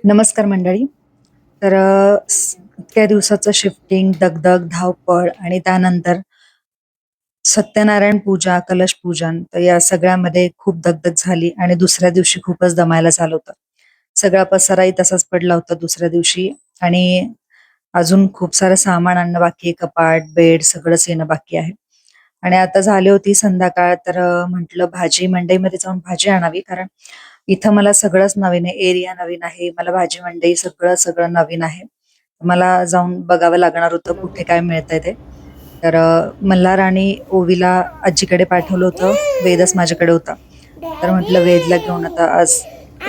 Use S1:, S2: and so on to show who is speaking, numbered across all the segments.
S1: नमस्कार मंडळी. तर इतक्या दिवसाचं शिफ्टिंग, दगदग, धावपळ आणि त्यानंतर सत्यनारायण पूजा, कलश पूजन तर या सगळ्यामध्ये खूप दगदग झाली आणि दुसऱ्या दिवशी खूपच दमायला झालं होतं. सगळा पसाराही तसाच पडला होता दुसऱ्या दिवशी आणि अजून खूप सारं सामान आणणं बाकी आहे. कपाट, बेड सगळंच येणं बाकी आहे. आणि आता झाली होती संध्याकाळ तर म्हटलं भाजी मंडईमध्ये जाऊन भाजी आणावी कारण इथं मला सगळंच नवीन आहे. एरिया नवीन आहे. मला भाजी मंडई सगळं सगळं नवीन आहे. मला जाऊन बघावं लागणार होतं कुठे काय मिळतंय ते. तर मल्हार आणि ओवीला आजीकडे पाठवलं होतं. वेदच माझ्याकडे होता. तर म्हटलं वेदला घेऊन आता आज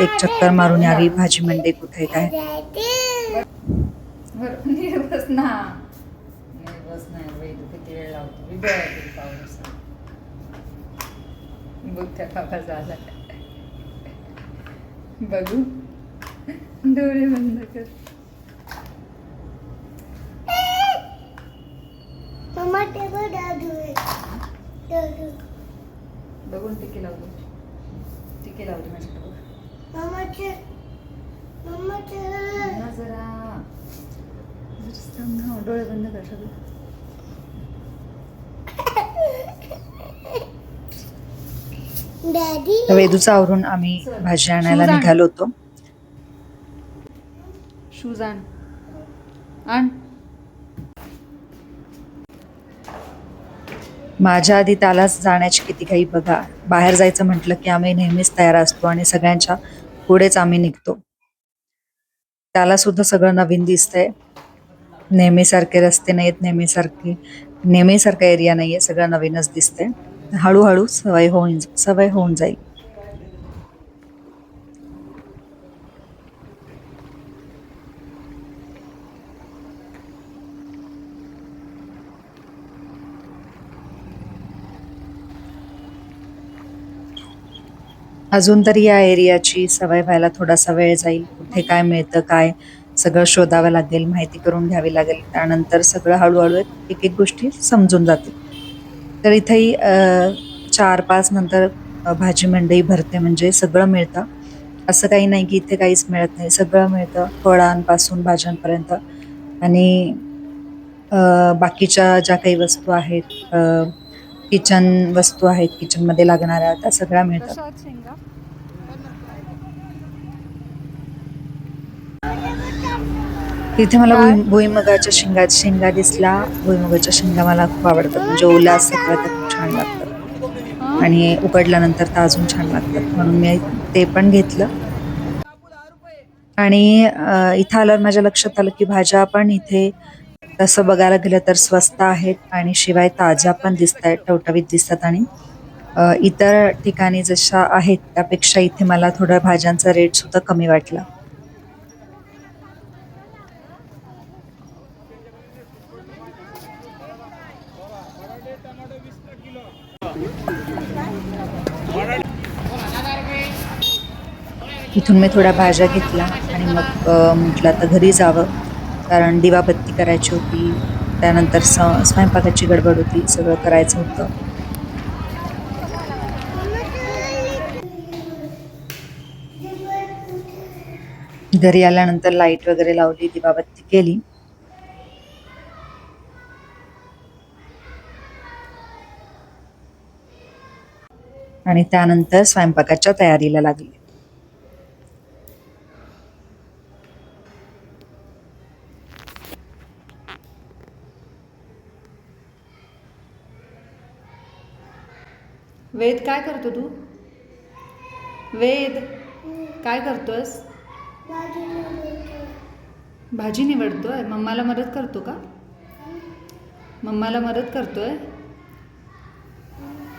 S1: एक चक्कर मारून यावी. भाजी मंडई कुठे काय.
S2: बस ना. बस नाही बाई, तू किती वेळ लावतो. मी डोळ्यात तरी पाहूनच बघ त्या काका झाला. बघू, डोळे बंद कर.
S3: मम्मा टेबल दादू दादू
S2: बघून टिके लावतो. टिके लावतो माझ्याकडे बघ.
S3: मम्माचे मम्माचे
S2: ना जरा थांब ना, डोळे बंद कर सगळं.
S3: डॅडी
S1: वेदूचं आवरून आम्ही भाजी आणायला
S2: शूज आण.
S1: निघालो होतो.
S2: शूज आण. आण.
S1: माझ्या आधी त्यालाच जाण्याची किती काही बघा. बाहेर जायचं म्हटलं की आम्ही नेहमीच तयार असतो आणि सगळ्यांच्या पुढेच आम्ही निघतो. त्याला सुद्धा सगळं नवीन दिसतंय. नेहमीसारखे रस्ते नाहीत, नेहमीसारखा एरिया नाहीये, सगळं नवीनच दिसतंय. हळूहळू सवय होऊन जाईल. अजून तरी या एरियाची सवय व्हायला थोडासा वेळ जाईल. कुठे काय मिळतं काय सगळं शोधावं लागेल, माहिती करून घ्यावी लागेल. त्यानंतर सगळं हळूहळू एक एक गोष्टी समजून जातील. तर इथेही 4-5 नंतर भाजी मंडई भरते म्हणजे सगळं मिळतं. असं काही नाही की इथे काहीच मिळत नाही. सगळं मिळतं फळांपासून भाज्यांपर्यंत आणि बाकीच्या ज्या काही वस्तू आहेत, किचन वस्तू आहेत, किचनमध्ये लागणाऱ्या त्या सगळ्या मिळतात.
S2: कशा आहेत शेंगा?
S1: तिथे मला
S2: काय?
S1: भुईमुगाच्या शेंगा दिसला. भुईमुगाच्या शेंगा मला खूप आवडतात. म्हणजे ओल्या असतात तेव्हा त्या खूप छान लागतात
S2: हं?
S1: आणि उकडल्यानंतर त्या अजून छान लागतात. म्हणून मी ते पण घेतलं. आणि इथं आल्यावर माझ्या लक्षात आलं की भाज्या पण इथे तसं बघायला गेलं तर स्वस्त आहेत आणि शिवाय ताज्या पण दिसतायत, टवटवीत दिसतात आणि इतर ठिकाणी जशा आहेत त्यापेक्षा इथे मला थोडं भाज्यांचा रेट सुद्धा कमी वाटला. इथून मी थोड्या भाज्या घेतल्या आणि मग म्हटलं आता घरी जावं कारण दिवाबत्ती करायची होती. त्यानंतर स्वयंपाकाची गडबड होती, सगळं करायचं होतं. घरी आल्यानंतर लाईट वगैरे लावली, दिवाबत्ती केली. आणि त्यानंतर स्वयंपाकाच्या तयारीला लागली.
S2: वेद काय करतो तू? वेद काय करतोस? भाजी निवडतोय. मम्माला मदत करतो का? मम्माला मदत करतोय.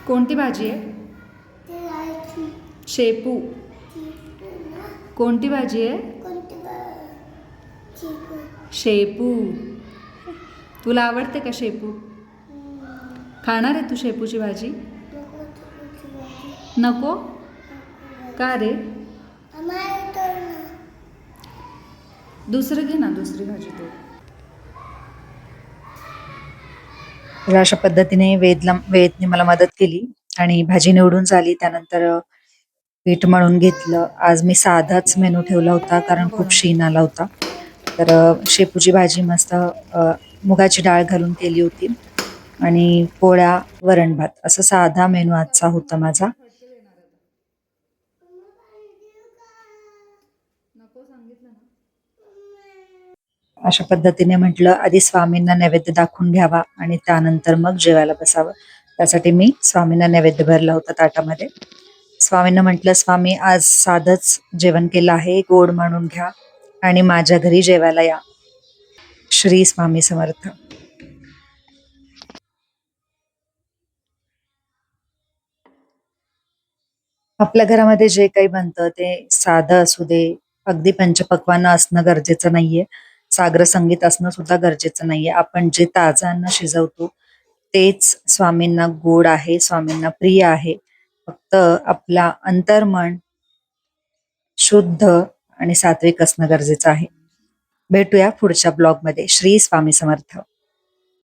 S2: कोणती भाजी आहे? शेपू. कोणती भाजी आहे? शेपू. तुला आवडते का शेपू? खाणार आहे तू शेपूची भाजी? नको? का रे? दुसरं घे ना, दुसरी भाजी तू.
S1: तर अशा पद्धतीने वेदने मला मदत केली आणि भाजी निवडून झाली. त्यानंतर पीठ मळून घेतलं. आज मी साधाच मेनू ठेवला होता कारण खूप शीण आला होता. तर शेपूची भाजी मस्त मुगाची डाळ घालून केली होती आणि पोळ्या, वरण भात असं साधा मेनू आजचा होता माझा. अशा पद्धतीने म्हटलं आधी स्वामींना नैवेद्य दाखवून घ्यावा आणि त्यानंतर मग जेवायला बसावं. त्यासाठी मी स्वामींना नैवेद्य भरला होता ताटामध्ये. स्वामींना म्हटलं, स्वामी आज साधंच जेवण केलं आहे, गोड म्हणून घ्या आणि माझ्या घरी जेवायला या. श्री स्वामी समर्थ. आपल्या घरामध्ये जे काही बनतं ते साधं असू दे, अगदी पंचपक्वान्न असणं गरजेचं नाहीये. साग्र संगीत असणं सुद्धा गरजेचं नाहीये. आपण जे ताजं अन्न शिजवतो तेच स्वामींना गोड आहे, स्वामींना प्रिय आहे. फक्त आपला अंतर्मन शुद्ध आणि सात्विक असणं गरजेचं आहे. भेटूया पुढच्या ब्लॉगमध्ये. श्री स्वामी समर्थ.